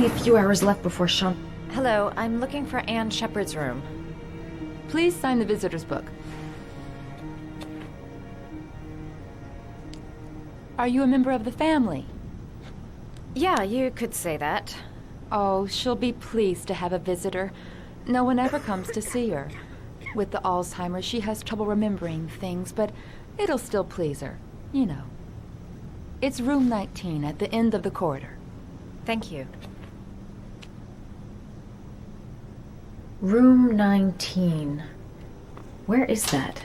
a few hours left before Sean... Hello, I'm looking for Anne Shepard's room. Please sign the visitor's book. Are you a member of the family? Yeah, you could say that. Oh, she'll be pleased to have a visitor. No one ever comes to see her. With the Alzheimer's, she has trouble remembering things, but it'll still please her. You know. It's room 19 at the end of the corridor. Thank you. Room 19. Where is that?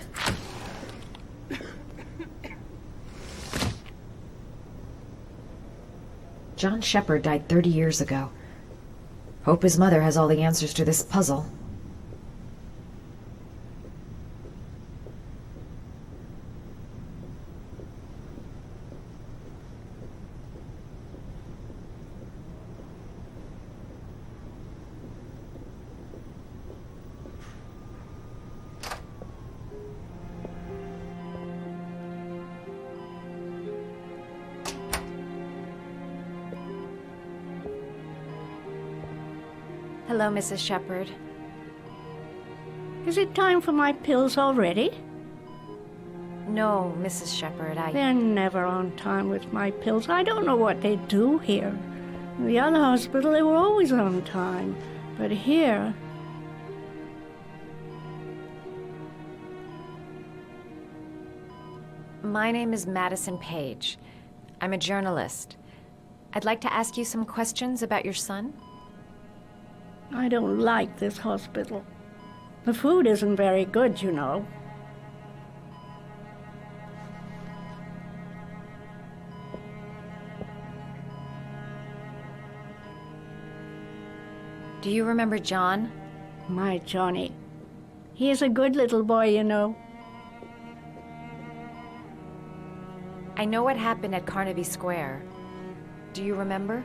John Shepard died 30 years ago. Hope his mother has all the answers to this puzzle. Hello, Mrs. Shepard. Is it time for my pills already? No, Mrs. Shepard, They're never on time with my pills. I don't know what they do here. In the other hospital, they were always on time. But here... My name is Madison Page. I'm a journalist. I'd like to ask you some questions about your son. I don't like this hospital. The food isn't very good, you know. Do you remember John? My Johnny. He is a good little boy, you know. I know what happened at Carnaby Square. Do you remember?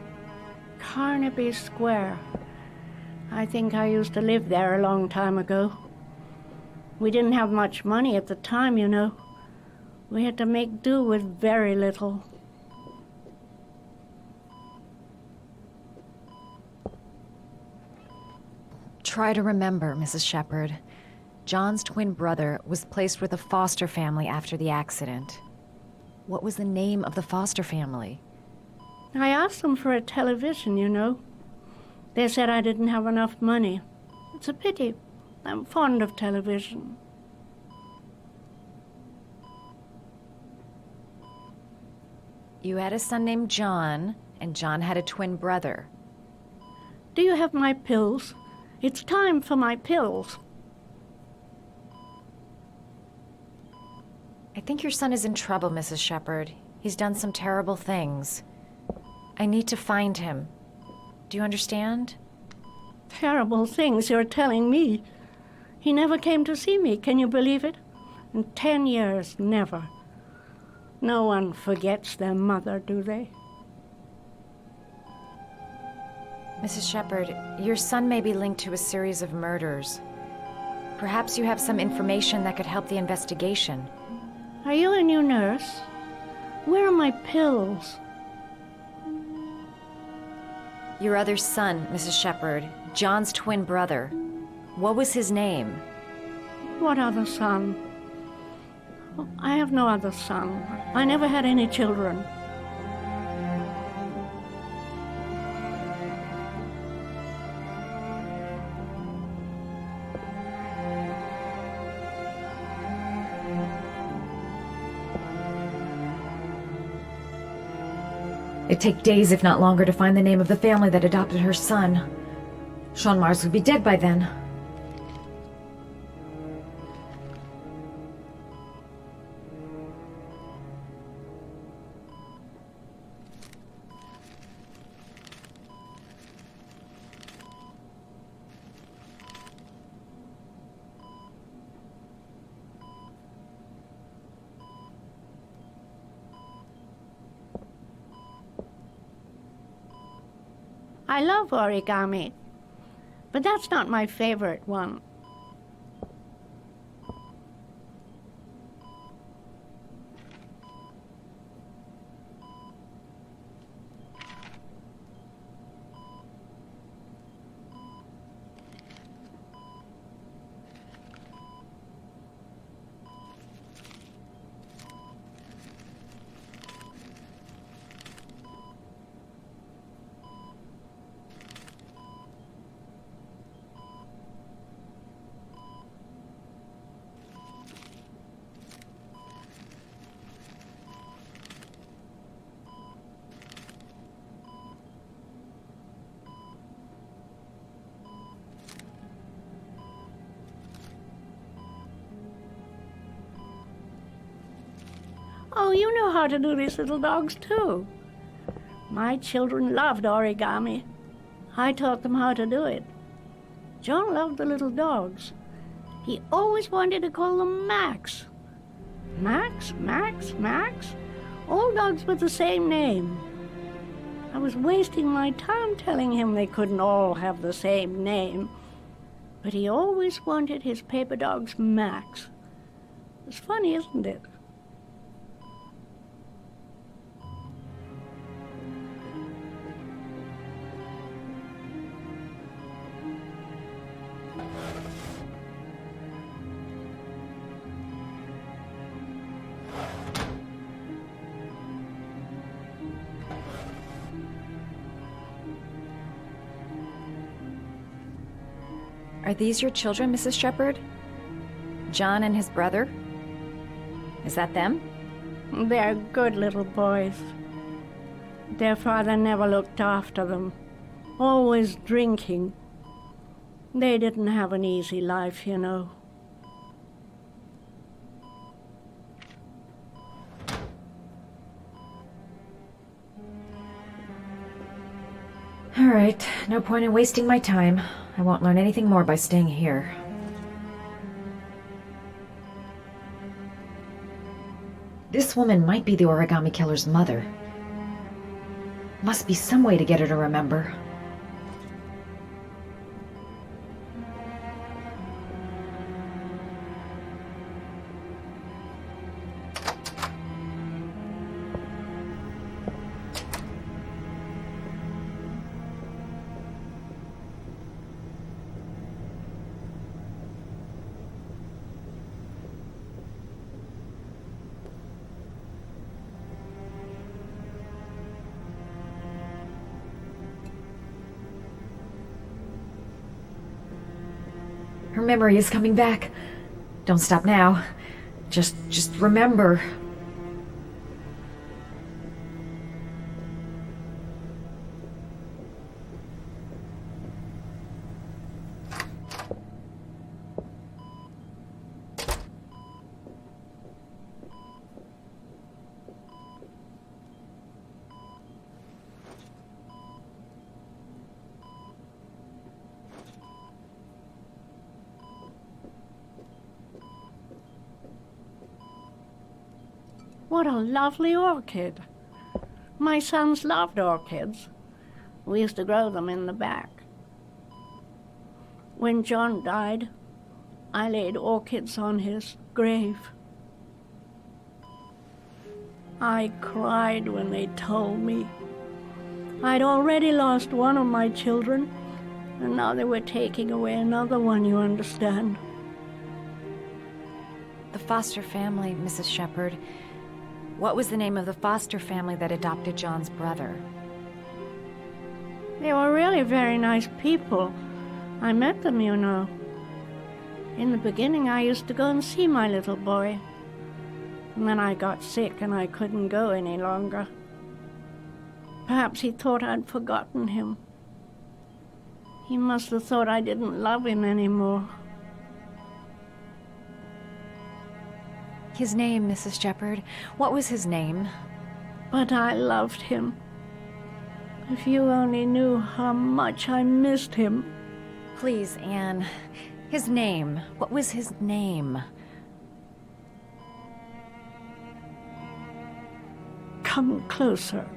Carnaby Square. I think I used to live there a long time ago. We didn't have much money at the time, you know. We had to make do with very little. Try to remember, Mrs. Shepard. John's twin brother was placed with a foster family after the accident. What was the name of the foster family? I asked them for a television, you know. They said I didn't have enough money. It's a pity. I'm fond of television. You had a son named John, and John had a twin brother. Do you have my pills? It's time for my pills. I think your son is in trouble, Mrs. Shepard. He's done some terrible things. I need to find him. Do you understand? Terrible things you're telling me. He never came to see me, can you believe it? In 10 years, never. No one forgets their mother, do they? Mrs. Shepard, your son may be linked to a series of murders. Perhaps you have some information that could help the investigation. Are you a new nurse? Where are my pills? Your other son, Mrs. Shepard, John's twin brother. What was his name? What other son? Oh, I have no other son. I never had any children. It'd take days, if not longer, to find the name of the family that adopted her son. Sean Mars would be dead by then. I love origami, but that's not my favorite one. Oh, you know how to do these little dogs, too. My children loved origami. I taught them how to do it. John loved the little dogs. He always wanted to call them Max. Max, Max, Max. All dogs with the same name. I was wasting my time telling him they couldn't all have the same name. But he always wanted his paper dogs Max. It's funny, isn't it? Are these your children, Mrs. Shepherd? John and his brother? Is that them? They're good little boys. Their father never looked after them, always drinking. They didn't have an easy life, you know. All right, no point in wasting my time. I won't learn anything more by staying here. This woman might be the origami killer's mother. Must be some way to get her to remember. Her memory is coming back. Don't stop now. Just remember. What a lovely orchid. My sons loved orchids. We used to grow them in the back. When John died, I laid orchids on his grave. I cried when they told me. I'd already lost one of my children, and now they were taking away another one, you understand. The foster family, Mrs. Shepherd. What was the name of the foster family that adopted John's brother? They were really very nice people. I met them, you know. In the beginning, I used to go and see my little boy. And then I got sick and I couldn't go any longer. Perhaps he thought I'd forgotten him. He must have thought I didn't love him anymore. His name, Mrs. Shepherd. What was his name? But I loved him. If you only knew how much I missed him. Please, Anne. His name. What was his name? Come closer.